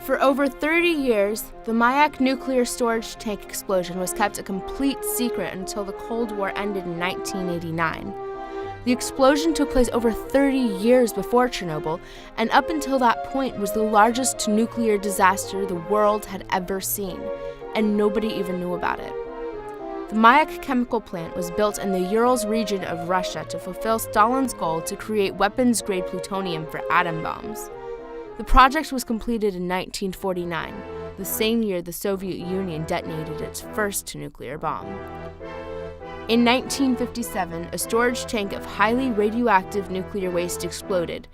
For over 30 years, the Mayak nuclear storage tank explosion was kept a complete secret until the Cold War ended in 1989. The explosion took place over 30 years before Chernobyl, and up until that point was the largest nuclear disaster the world had ever seen, and nobody even knew about it. The Mayak chemical plant was built in the Urals region of Russia to fulfill Stalin's goal to create weapons-grade plutonium for atom bombs. The project was completed in 1949, the same year the Soviet Union detonated its first nuclear bomb. In 1957, a storage tank of highly radioactive nuclear waste exploded,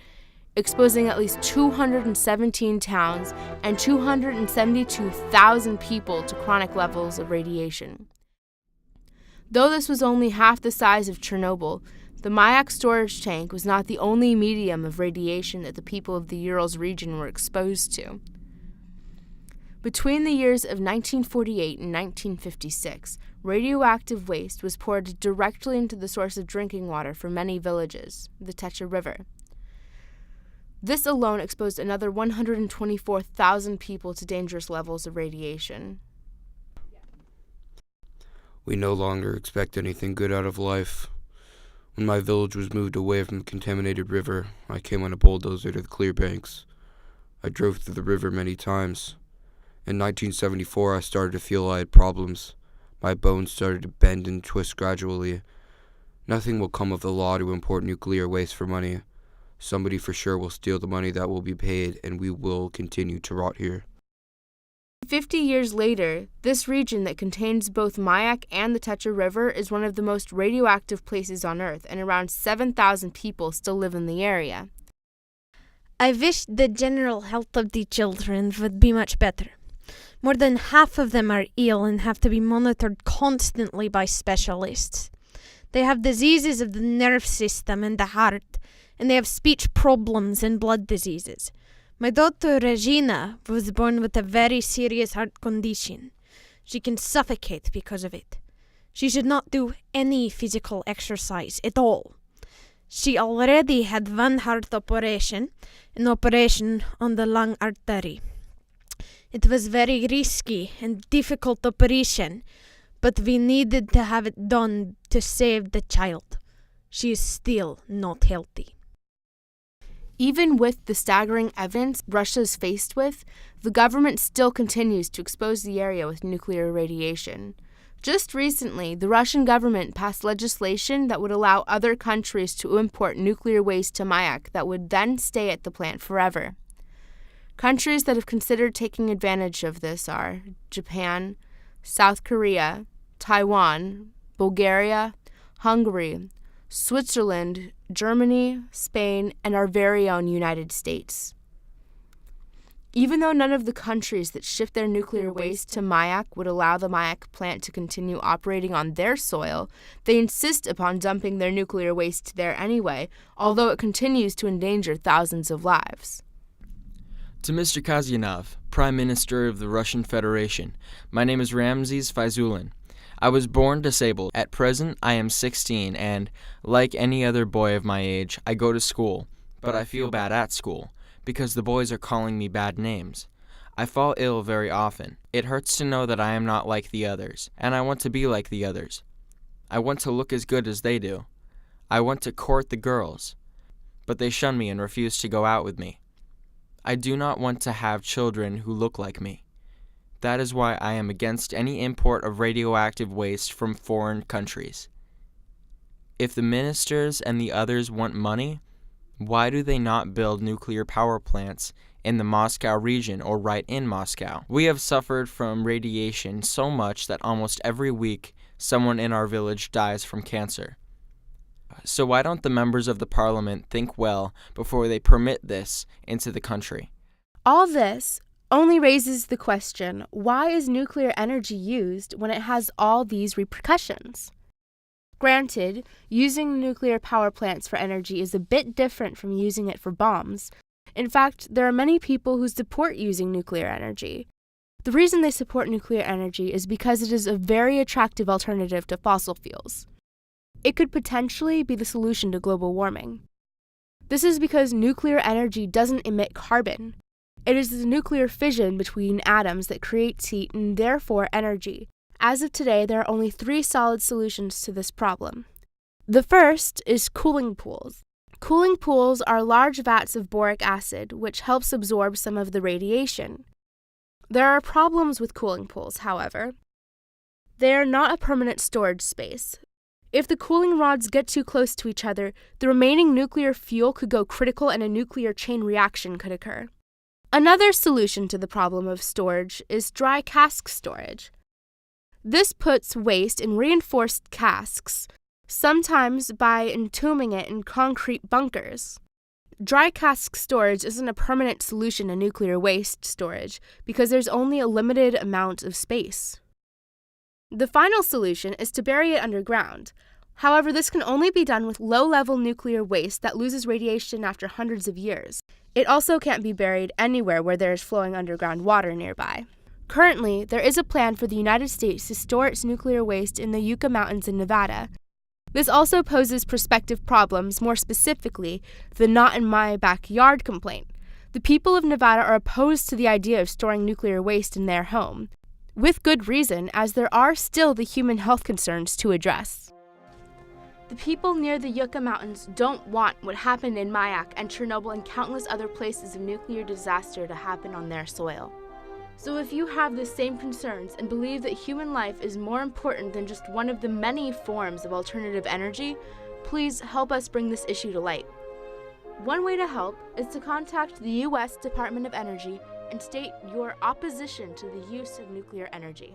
exposing at least 217 towns and 272,000 people to chronic levels of radiation. Though this was only half the size of Chernobyl, the Mayak storage tank was not the only medium of radiation that the people of the Urals region were exposed to. Between the years of 1948 and 1956, radioactive waste was poured directly into the source of drinking water for many villages, the HTHMA River. This alone exposed another 124,000 people to dangerous levels of radiation. We no longer expect anything good out of life. When my village was moved away from the contaminated river, I came on a bulldozer to the clear banks. I drove through the river many times. In 1974, I started to feel I had problems. My bones started to bend and twist gradually. Nothing will come of the law to import nuclear waste for money. Somebody for sure will steal the money that will be paid, and we will continue to rot here. 50 years later, this region that contains both Mayak and the HTHMA River is one of the most radioactive places on Earth, and around 7,000 people still live in the area. I wish the general health of the children would be much better. More than half of them are ill and have to be monitored constantly by specialists. They have diseases of the nerve system and the heart, and they have speech problems and blood diseases. My daughter Regina was born with a very serious heart condition. She can suffocate because of it. She should not do any physical exercise at all. She already had one heart operation, an operation on the lung artery. It was very risky and difficult operation, but we needed to have it done to save the child. She is still not healthy. Even with the staggering evidence Russia is faced with, the government still continues to expose the area with nuclear radiation. Just recently, the Russian government passed legislation that would allow other countries to import nuclear waste to Mayak that would then stay at the plant forever. Countries that have considered taking advantage of this are Japan, South Korea, Taiwan, Bulgaria, Hungary, Switzerland, Germany, Spain, and our very own United States. Even though none of the countries that ship their nuclear waste to Mayak would allow the Mayak plant to continue operating on their soil, they insist upon dumping their nuclear waste there anyway, although it continues to endanger thousands of lives. To Mr. Kazyanov, Prime Minister of the Russian Federation, my name is Ramses Faizulin. I was born disabled. At present, I am 16, and, like any other boy of my age, I go to school. But I feel bad at school, because the boys are calling me bad names. I fall ill very often. It hurts to know that I am not like the others, and I want to be like the others. I want to look as good as they do. I want to court the girls, but they shun me and refuse to go out with me. I do not want to have children who look like me. That is why I am against any import of radioactive waste from foreign countries. If the ministers and the others want money, why do they not build nuclear power plants in the Moscow region or right in Moscow? We have suffered from radiation so much that almost every week someone in our village dies from cancer. So why don't the members of the parliament think well before they permit this into the country? All this only raises the question, why is nuclear energy used when it has all these repercussions? Granted, using nuclear power plants for energy is a bit different from using it for bombs. In fact, there are many people who support using nuclear energy. The reason they support nuclear energy is because it is a very attractive alternative to fossil fuels. It could potentially be the solution to global warming. This is because nuclear energy doesn't emit carbon. It is the nuclear fission between atoms that creates heat and therefore energy. As of today, there are only 3 solid solutions to this problem. The first is cooling pools. Cooling pools are large vats of boric acid, which helps absorb some of the radiation. There are problems with cooling pools, however. They are not a permanent storage space. If the cooling rods get too close to each other, the remaining nuclear fuel could go critical and a nuclear chain reaction could occur. Another solution to the problem of storage is dry cask storage. This puts waste in reinforced casks, sometimes by entombing it in concrete bunkers. Dry cask storage isn't a permanent solution to nuclear waste storage because there's only a limited amount of space. The final solution is to bury it underground. However, this can only be done with low-level nuclear waste that loses radiation after hundreds of years. It also can't be buried anywhere where there is flowing underground water nearby. Currently, there is a plan for the United States to store its nuclear waste in the Yucca Mountains in Nevada. This also poses prospective problems, more specifically, the "not in my backyard" complaint. The people of Nevada are opposed to the idea of storing nuclear waste in their home, with good reason, as there are still the human health concerns to address. The people near the Yucca Mountains don't want what happened in Mayak and Chernobyl and countless other places of nuclear disaster to happen on their soil. So if you have the same concerns and believe that human life is more important than just one of the many forms of alternative energy, please help us bring this issue to light. One way to help is to contact the U.S. Department of Energy and state your opposition to the use of nuclear energy.